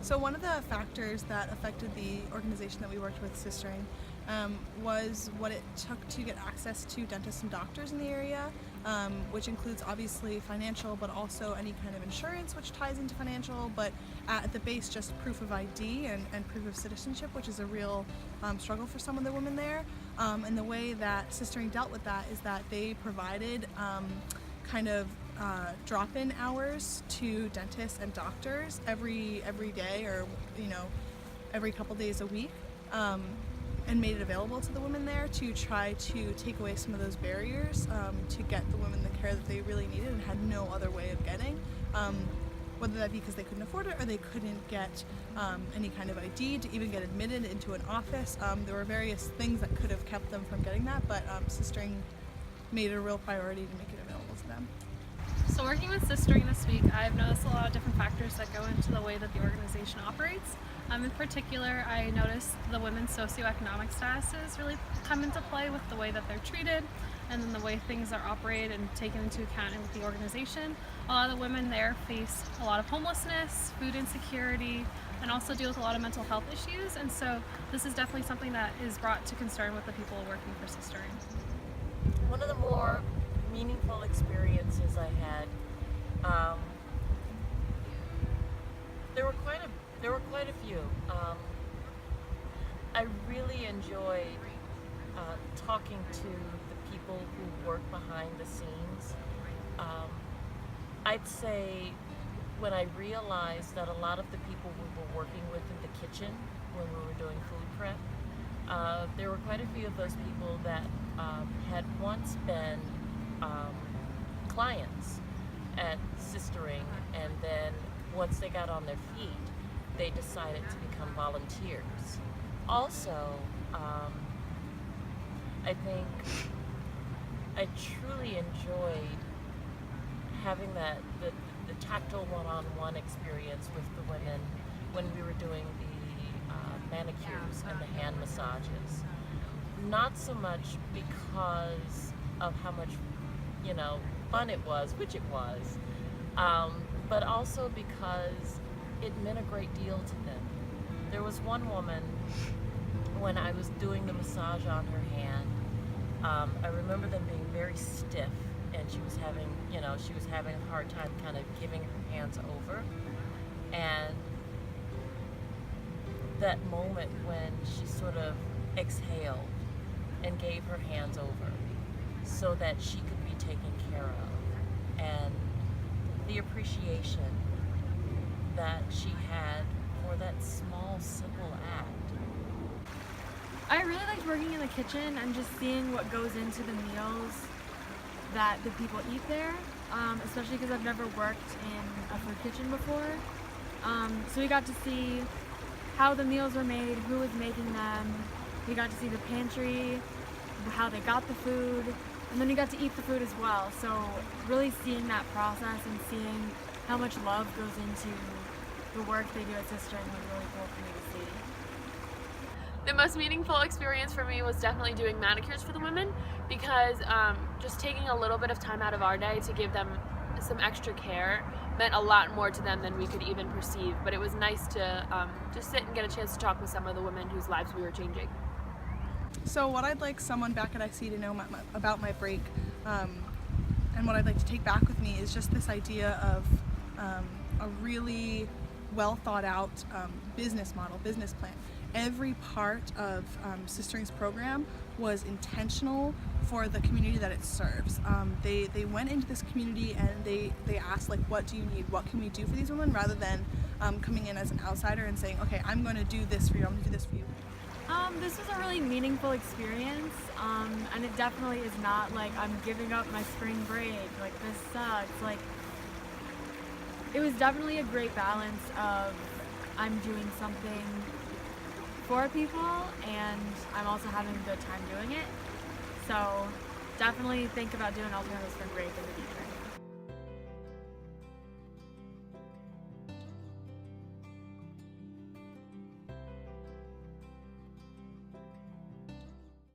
So one of the factors that affected the organization that we worked with, Sistering, was what it took to get access to dentists and doctors in the area, which includes obviously financial, but also any kind of insurance, which ties into financial, but at the base just proof of ID and proof of citizenship, which is a real struggle for some of the women there. And the way that Sistering dealt with that is that they provided kind of drop-in hours to dentists and doctors every day, or every couple days a week, and made it available to the women there to try to take away some of those barriers to get the women the care that they really needed and had no other way of getting, whether that be because they couldn't afford it or they couldn't get any kind of ID to even get admitted into an office. There were various things that could have kept them from getting that, but Sistering made it a real priority to make it available to them. So working with Sistering this week, I've noticed a lot of different factors that go into the way that the organization operates. In particular, I noticed the women's socioeconomic statuses really come into play with the way that they're treated, and then the way things are operated and taken into account with the organization. A lot of the women there face a lot of homelessness, food insecurity, and also deal with a lot of mental health issues, and so this is definitely something that is brought to concern with the people working for Sistering. One of the more meaningful experiences I had, there were quite a few. I really enjoyed talking to the people who work behind the scenes. I'd say when I realized that a lot of the people we were working with in the kitchen when we were doing food prep, there were quite a few of those people that had once been clients at Sistering, and then once they got on their feet, they decided to become volunteers. Also, I think I truly enjoyed having the tactile one-on-one experience with the women when we were doing the manicures and the hand massages. Not so much because of how much fun it was, which it was, but also because it meant a great deal to them. There was one woman, when I was doing the massage on her hand, I remember them being very stiff, and she was having a hard time kind of giving her hands over. And that moment when she sort of exhaled and gave her hands over so that she could be taken care of, and the appreciation that she had for that small, simple act. I really liked working in the kitchen and just seeing what goes into the meals that the people eat there, especially because I've never worked in a food kitchen before. So we got to see how the meals were made, who was making them. We got to see the pantry, how they got the food, and then we got to eat the food as well. So really seeing that process and seeing how much love goes into the work they do at Sistering was really cool for me to see. The most meaningful experience for me was definitely doing manicures for the women, because just taking a little bit of time out of our day to give them some extra care meant a lot more to them than we could even perceive. But it was nice to just sit and get a chance to talk with some of the women whose lives we were changing. So what I'd like someone back at IC to know about my break, and what I'd like to take back with me, is just this idea of a really well thought out business model, business plan. Every part of Sistering's program was intentional for the community that it serves. They went into this community and they asked, like, what do you need? What can we do for these women? Rather than coming in as an outsider and saying, okay, I'm going to do this for you, I'm going to do this for you. This was a really meaningful experience, and it definitely is not like I'm giving up my spring break, like this sucks. Like, it was definitely a great balance of I'm doing something for people and I'm also having a good time doing it. So definitely think about doing alternative spring break in the future.